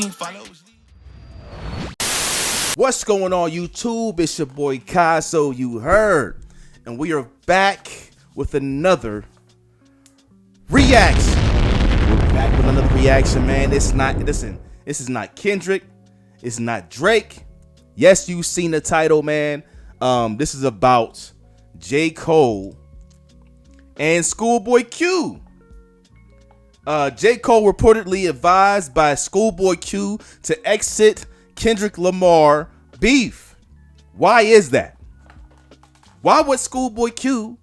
ain't follow. What's going on, YouTube? It's your boy Kai, so you heard. And we are back with another reaction. We're back with another reaction, man. This is not Kendrick. It's not Drake. Yes, you've seen the title, man. This is about J. Cole and Schoolboy Q. J. Cole reportedly advised by Schoolboy Q to exit Kendrick Lamar beef. Why is that? Why would Schoolboy Q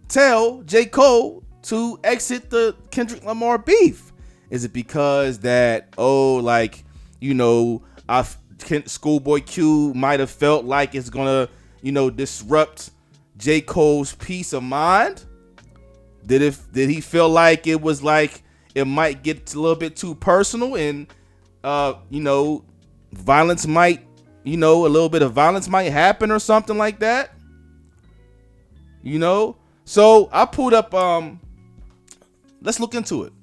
tell J. Cole to exit the Kendrick Lamar beef? Is it because that, Schoolboy Q might have felt like it's gonna, disrupt J. Cole's peace of mind? Did he feel like it was like it might get a little bit too personal and violence might, a little bit of violence might happen or something like that? So I pulled up, let's look into it.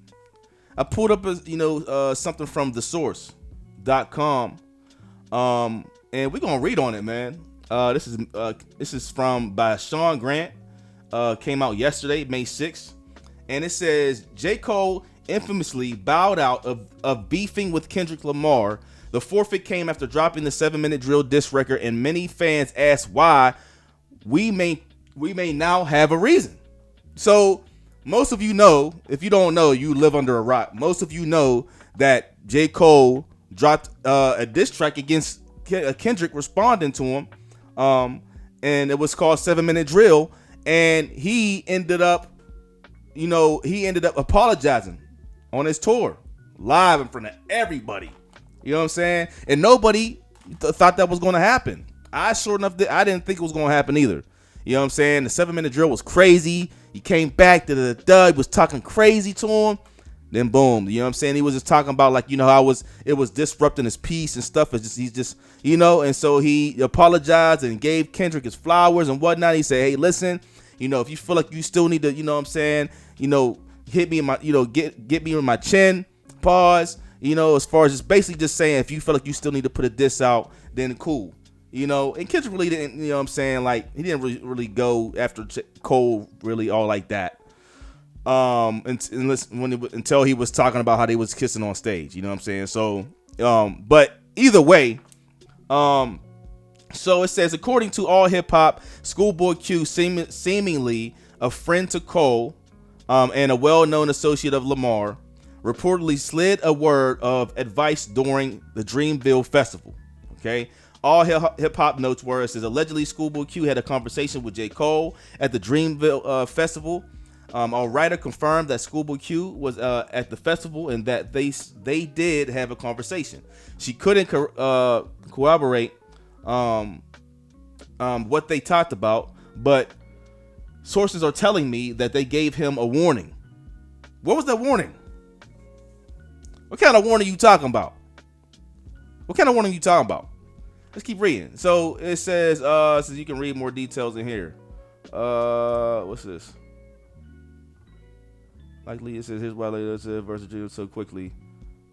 I pulled up, something from thesource.com, and we're going to read on it, man. This is by Sean Grant, came out yesterday, May 6th, and it says, J. Cole infamously bowed out of beefing with Kendrick Lamar. The forfeit came after dropping the 7-minute drill diss record, and many fans asked why. We may now have a reason. So most of you know, if you don't know, you live under a rock. Most of you know that J. Cole dropped a diss track against Kendrick responding to him, and it was called 7-minute drill, and he ended up apologizing on his tour live in front of everybody. You know what I'm saying? And nobody thought that was going to happen. I didn't think it was going to happen either. You know what I'm saying? The 7-minute drill was crazy. He came back to the dud, was talking crazy to him. Then boom, you know what I'm saying? He was just talking about how it was disrupting his peace and stuff. He's just, and so he apologized and gave Kendrick his flowers and whatnot. He said, hey, listen, if you feel like you still need to, hit me in my, get me in my chin, pause. As far as just basically just saying, if you feel like you still need to put a diss out, then cool. And Kendrick really didn't, he didn't really go after Cole really all like that. Until he was talking about how they was kissing on stage, you know what I'm saying? So, but either way, so it says, according to All Hip Hop, Schoolboy Q, seemingly a friend to Cole, and a well-known associate of Lamar, reportedly slid a word of advice during the Dreamville Festival. Okay. All hip hop notes were, it says, allegedly Schoolboy Q had a conversation with J. Cole at the Dreamville Festival. A writer confirmed that Schoolboy Q was at the festival and that they did have a conversation. She couldn't corroborate what they talked about, but sources are telling me that they gave him a warning. What was that warning? What kind of warning you talking about? What kind of warning you talking about? Let's keep reading. So it says, you can read more details in here. What's this? Likely it says, here's why later said versus Dream so quickly.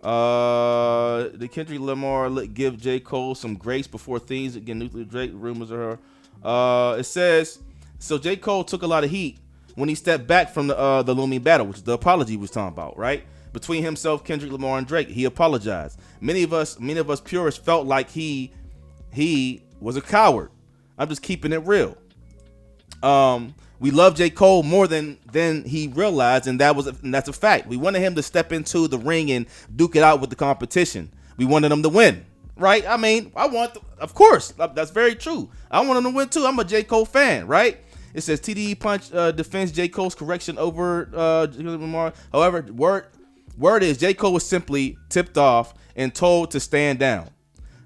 Did Kendrick Lamar give J. Cole some grace before things again? Nuclear Drake rumors are her. It says, so J. Cole took a lot of heat when he stepped back from the looming battle, which is the apology we was talking about, right? Between himself, Kendrick Lamar, and Drake, he apologized. Many of us purists felt like he was a coward. I'm just keeping it real. We love J. Cole more than he realized, and that's a fact. We wanted him to step into the ring and duke it out with the competition. We wanted him to win, right? I mean, of course, that's very true. I want him to win too. I'm a J. Cole fan, right? It says TDE Punch defends J. Cole's correction over Lamar. However, word is J. Cole was simply tipped off and told to stand down.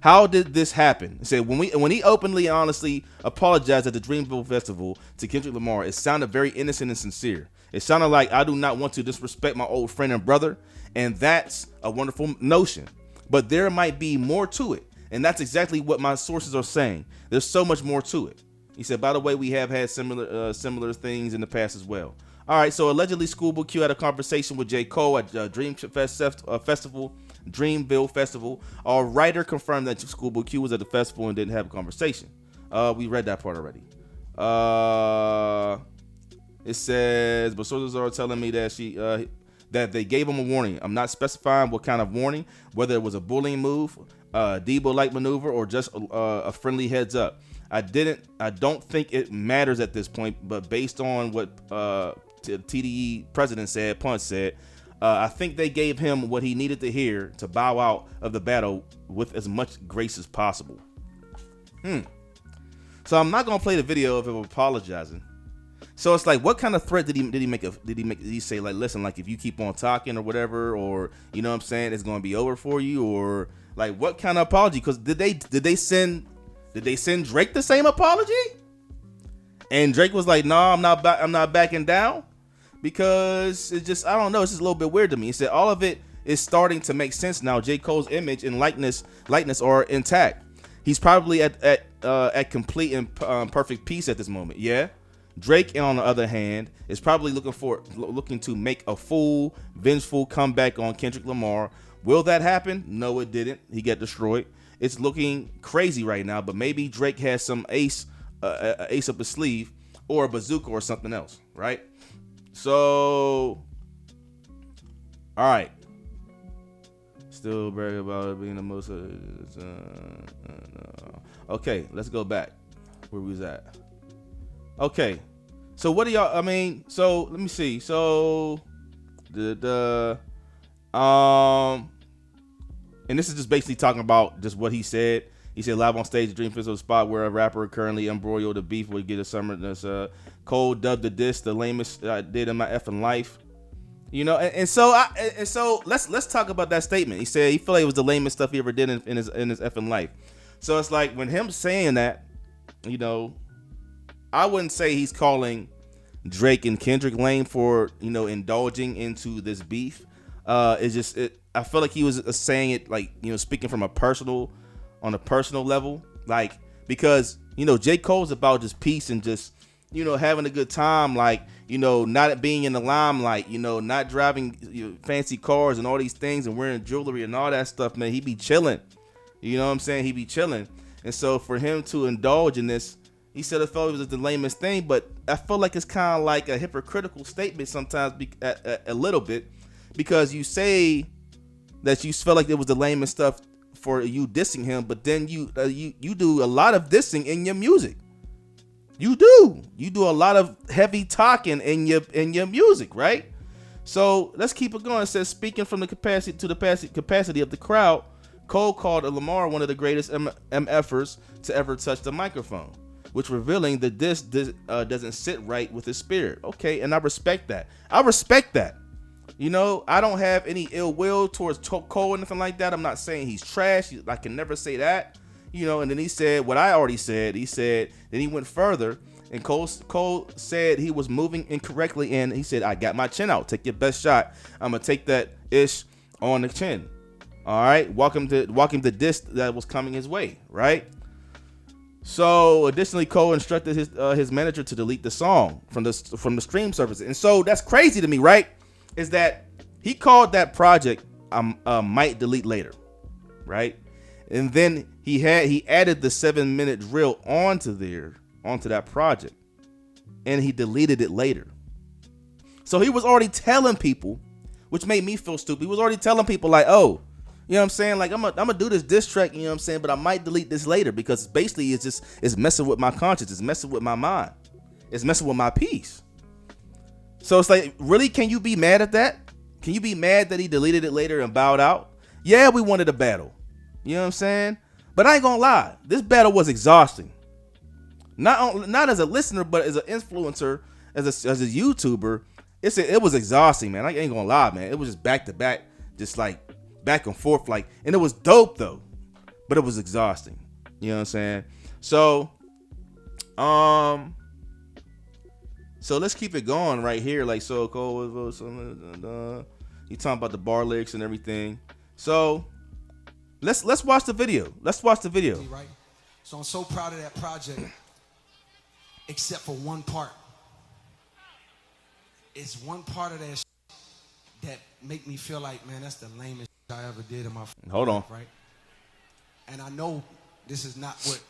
How did this happen? It said when he openly and honestly apologized at the Dreamville Festival to Kendrick Lamar, it sounded very innocent and sincere. It sounded like, I do not want to disrespect my old friend and brother, and that's a wonderful notion. But there might be more to it, and that's exactly what my sources are saying. There's so much more to it. He said, by the way, we have had similar things in the past as well. All right, so allegedly Schoolboy Q had a conversation with J. Cole at Dream Festival Dreamville Festival. Our writer confirmed that Schoolboy Q was at the festival and didn't have a conversation. We read that part already. It says, but sources are telling me that that they gave him a warning. I'm not specifying what kind of warning, whether it was a bullying move, Debo-like maneuver, or just a friendly heads up. I don't think it matters at this point, but based on what TDE president said, Punch said, I think they gave him what he needed to hear to bow out of the battle with as much grace as possible. So I'm not gonna play the video of him apologizing. So it's like, what kind of threat did he make? Did he say like, listen, like if you keep on talking or whatever, or you know what I'm saying, it's gonna be over for you, or like what kind of apology? Because did they send Drake the same apology? And Drake was like, no, I'm not backing down, because it's just, I don't know, it's just a little bit weird to me. He said all of it is starting to make sense now. J. Cole's image and likeness are intact. He's probably at complete and perfect peace at this moment. Yeah. Drake, on the other hand, is probably looking to make a full, vengeful comeback on Kendrick Lamar. Will that happen? No, it didn't. He got destroyed. It's looking crazy right now, but maybe Drake has some ace up his sleeve, or a bazooka or something else, right? So, all right. Still brag about it being the most. Okay, let's go back where we was at. Okay, so what do y'all? I mean, so let me see. So and this is just basically talking about just what he said. He said live on stage, Dream Festival spot where a rapper currently embroiled the beef would get a summer. Cole dubbed the diss the lamest I did in my effing life. You know, and so let's talk about that statement. He said he felt like it was the lamest stuff he ever did in his effing life. So it's like, when him saying that, you know, I wouldn't say he's calling Drake and Kendrick lame for, you know, indulging into this beef. I feel like he was saying it like, you know, speaking from on a personal level, like, because, you know, J. Cole's about just peace and just, you know, having a good time, like, you know, not being in the limelight, you know, not driving fancy cars and all these things and wearing jewelry and all that stuff, man. He be chilling. You know what I'm saying? He be chilling. And so for him to indulge in this, he said it felt it was the lamest thing, but I feel like it's kind of like a hypocritical statement sometimes, a little bit, because you say that you felt like it was the lamest stuff for you dissing him, but then you do a lot of dissing in your music. You do a lot of heavy talking in your music, right? So let's keep it going. It says, speaking from the capacity of the crowd, Cole called Lamar one of the greatest MFers to ever touch the microphone, which revealing that this doesn't sit right with his spirit. Okay, and I respect that. You know, I don't have any ill will towards Cole or anything like that. I'm not saying he's trash. I can never say that. You know, and then he said what I already said. He said, then he went further, and Cole said he was moving incorrectly, and he said, I got my chin out. Take your best shot. I'm going to take that ish on the chin. All right, walk him to diss that was coming his way, right? So additionally, Cole instructed his manager to delete the song from the stream service, and so that's crazy to me, right? Is that he called that project might delete later, right? And then he added the 7-minute drill onto that project, and he deleted it later. So he was already telling people, which made me feel stupid. He was already telling people like, oh, you know what I'm saying? Like, I'm gonna do this diss track, you know what I'm saying? But I might delete this later, because basically it's messing with my conscience. It's messing with my mind. It's messing with my peace. So it's like, really, can you be mad at that? Can you be mad that he deleted it later and bowed out? Yeah, we wanted a battle. You know what I'm saying? But I ain't gonna lie, this battle was exhausting. Not as a listener, but as an influencer, as a YouTuber, it was exhausting, man. I ain't gonna lie, man. It was just back to back, just like back and forth, like, and it was dope though, but it was exhausting. You know what I'm saying? So let's keep it going right here. Like, so Cole was you talking about the bar lyrics and everything. So let's watch the video. Right. So I'm so proud of that project, except for one part. It's one part of that that make me feel like, man, that's the lamest I ever did in my Hold on. life, right? And I know this is not what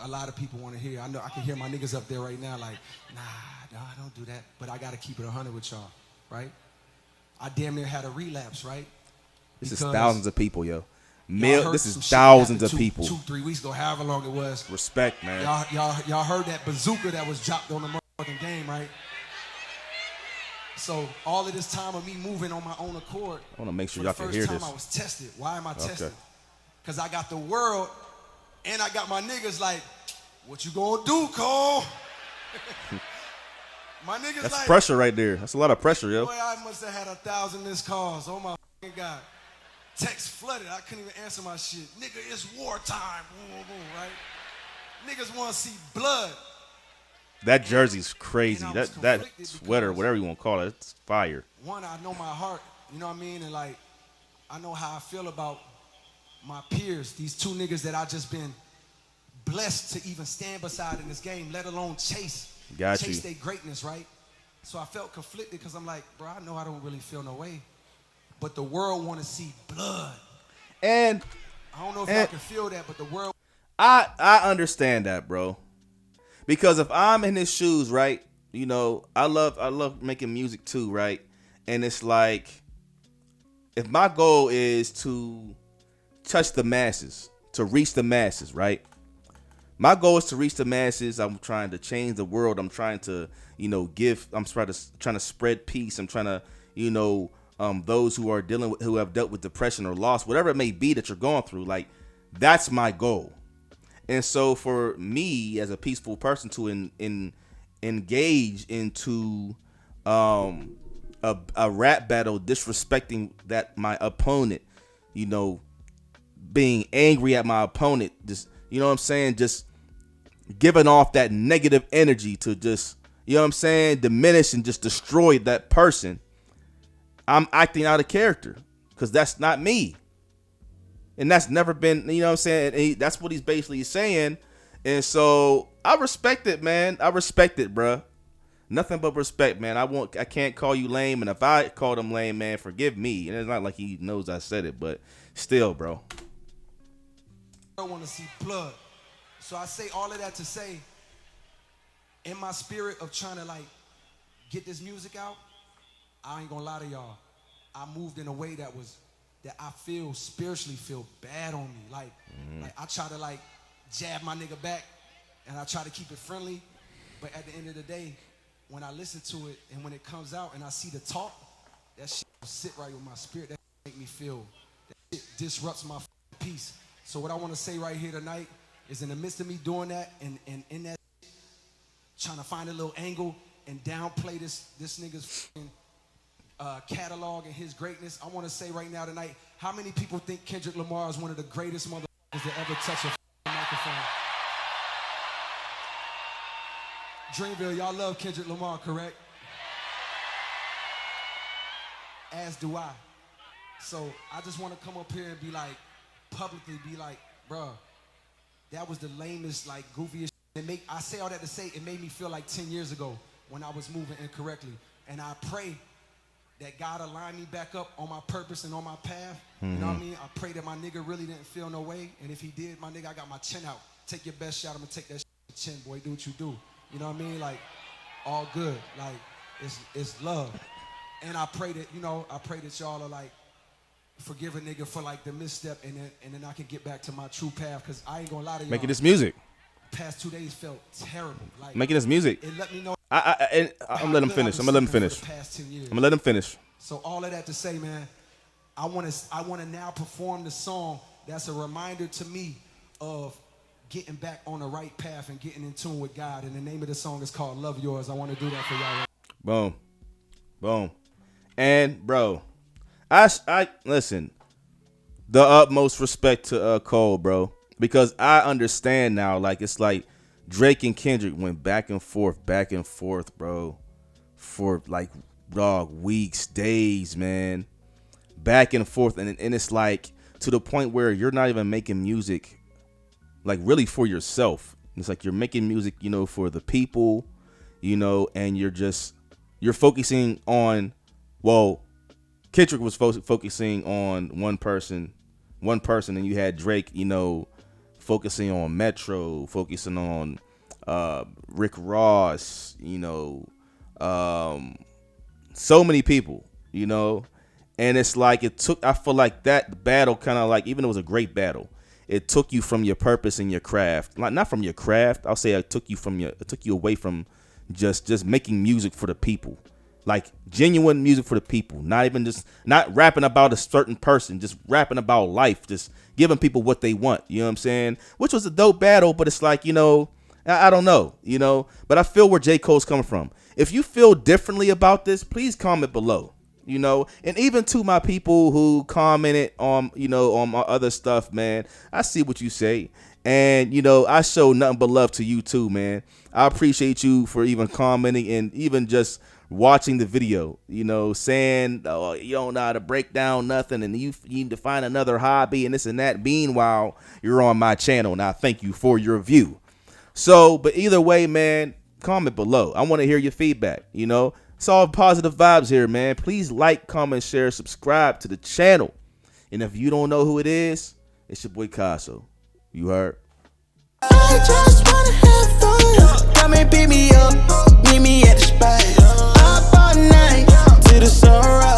a lot of people want to hear. I know I can hear my niggas up there right now like, nah, don't do that. But I got to keep it 100 with y'all, right? I damn near had a relapse, right? This is Because thousands of people, yo. y'all heard This is some shit thousands happen of people. 2-3 weeks ago, however long it was. Respect, man. Y'all heard that bazooka that was dropped on the motherfucking game, right? So all of this time of me moving on my own accord, I want to make sure for y'all the can first hear time this. I was tested. Why am I tested? Okay. Because I got the world and I got my niggas like, what you gonna do, Cole? My niggas That's like, pressure right there. That's a lot of pressure, yo. boy, I must have had 1,000 missed calls. Oh my fucking God. Text flooded. I couldn't even answer my shit. Nigga, it's wartime. Boom, boom, boom, right? Niggas want to see blood. That jersey's crazy. And I was That conflicted sweater, because- whatever you want to call it, it's fire. One, I know my heart, you know what I mean? And like, I know how I feel about my peers, these two niggas that I just been blessed to even stand beside in this game, let alone chase Chase their greatness, right? So I felt conflicted because I'm like, bro, I know I don't really feel no way, but the world want to see blood. And I don't know if y'all can feel that, but the world. I understand that, bro. Because if I'm in his shoes, right? You know, I love making music too, right? And it's like, if my goal is to touch the masses, to reach the masses, right? My goal is to reach the masses. I'm trying to change the world. I'm trying to, I'm trying to spread peace. I'm trying to, those who are who have dealt with depression or loss, whatever it may be that you're going through, like, that's my goal. And so for me as a peaceful person to engage into a rap battle, disrespecting my opponent, being angry at my opponent, just, you know what I'm saying, just giving off that negative energy to just, you know what I'm saying, diminish and just destroy that person, I'm acting out of character, because that's not me. And that's never been, you know what I'm saying? That's what he's basically saying. And so I respect it, man. I respect it, bruh. Nothing but respect, man. I can't call you lame. And if I called him lame, man, forgive me. And it's not like he knows I said it, but still, bro. I want to see blood. So I say all of that to say, in my spirit of trying to like get this music out, I ain't gonna lie to y'all, I moved in a way that I feel spiritually feel bad on me. Like I try to like jab my nigga back and I try to keep it friendly. But at the end of the day, when I listen to it and when it comes out and I see the talk, that shit will sit right with my spirit. That make me feel, that shit disrupts my peace. So what I want to say right here tonight is, in the midst of me doing that and in that trying to find a little angle and downplay this nigga's catalog and his greatness, I want to say right now tonight, how many people think Kendrick Lamar is one of the greatest motherfuckers to ever touch a microphone? Dreamville, y'all love Kendrick Lamar, correct? As do I. So I just want to come up here and be like, publicly be like, bruh, that was the lamest, like, goofiest shit. I say all that to say it made me feel like 10 years ago when I was moving incorrectly. And I pray that God align me back up on my purpose and on my path. You know what I mean? I pray that my nigga really didn't feel no way. And if he did, my nigga, I got my chin out. Take your best shot. I'm gonna take that chin, boy. Do what you do. You know what I mean? Like, all good. Like, it's love. And I pray that, y'all are like, forgive a nigga for like the misstep, and then I can get back to my true path. Cause I ain't gonna lie to y'all. Making this music. Past 2 days felt terrible. Like, Making this music. it let me know. I'm letting him finish. I'm gonna let him finish. For the past 10 years. I'm gonna let him finish. So all of that to say, man, I wanna now perform the song that's a reminder to me of getting back on the right path and getting in tune with God. And the name of the song is called Love Yours. I want to do that for y'all. Boom. Boom. And bro, I listen, the utmost respect to Cole, bro, because I understand now. Like, it's like Drake and Kendrick went back and forth, bro, for like weeks, days, man, back and forth, and it's like to the point where you're not even making music like really for yourself. It's like you're making music, for the people, and you're focusing on, well, Kendrick was focusing on one person, and you had Drake, focusing on Metro, focusing on Rick Ross, so many people, and it's like I feel like that battle kind of like, even though it was a great battle, it took you from your purpose and your craft. Like, not from your craft, I'll say it took you away from just making music for the people. Like genuine music for the people, not rapping about a certain person, just rapping about life, just giving people what they want. You know what I'm saying? Which was a dope battle, but it's like, I don't know, but I feel where J. Cole's coming from. If you feel differently about this, please comment below, and even to my people who commented on, on my other stuff, man, I see what you say. And, I show nothing but love to you too, man. I appreciate you for even commenting and even just watching the video, saying, oh, you don't know how to break down nothing and you need to find another hobby and this and that. Meanwhile, you're on my channel and I thank you for your view. So, but either way, man, comment below. I want to hear your feedback, It's all positive vibes here, man. Please like, comment, share, subscribe to the channel. And if you don't know who it is, it's your boy Casso. You heard? I just wanna have fun. Come and pick me up, meet me at the spot. Up all night till the sunrise.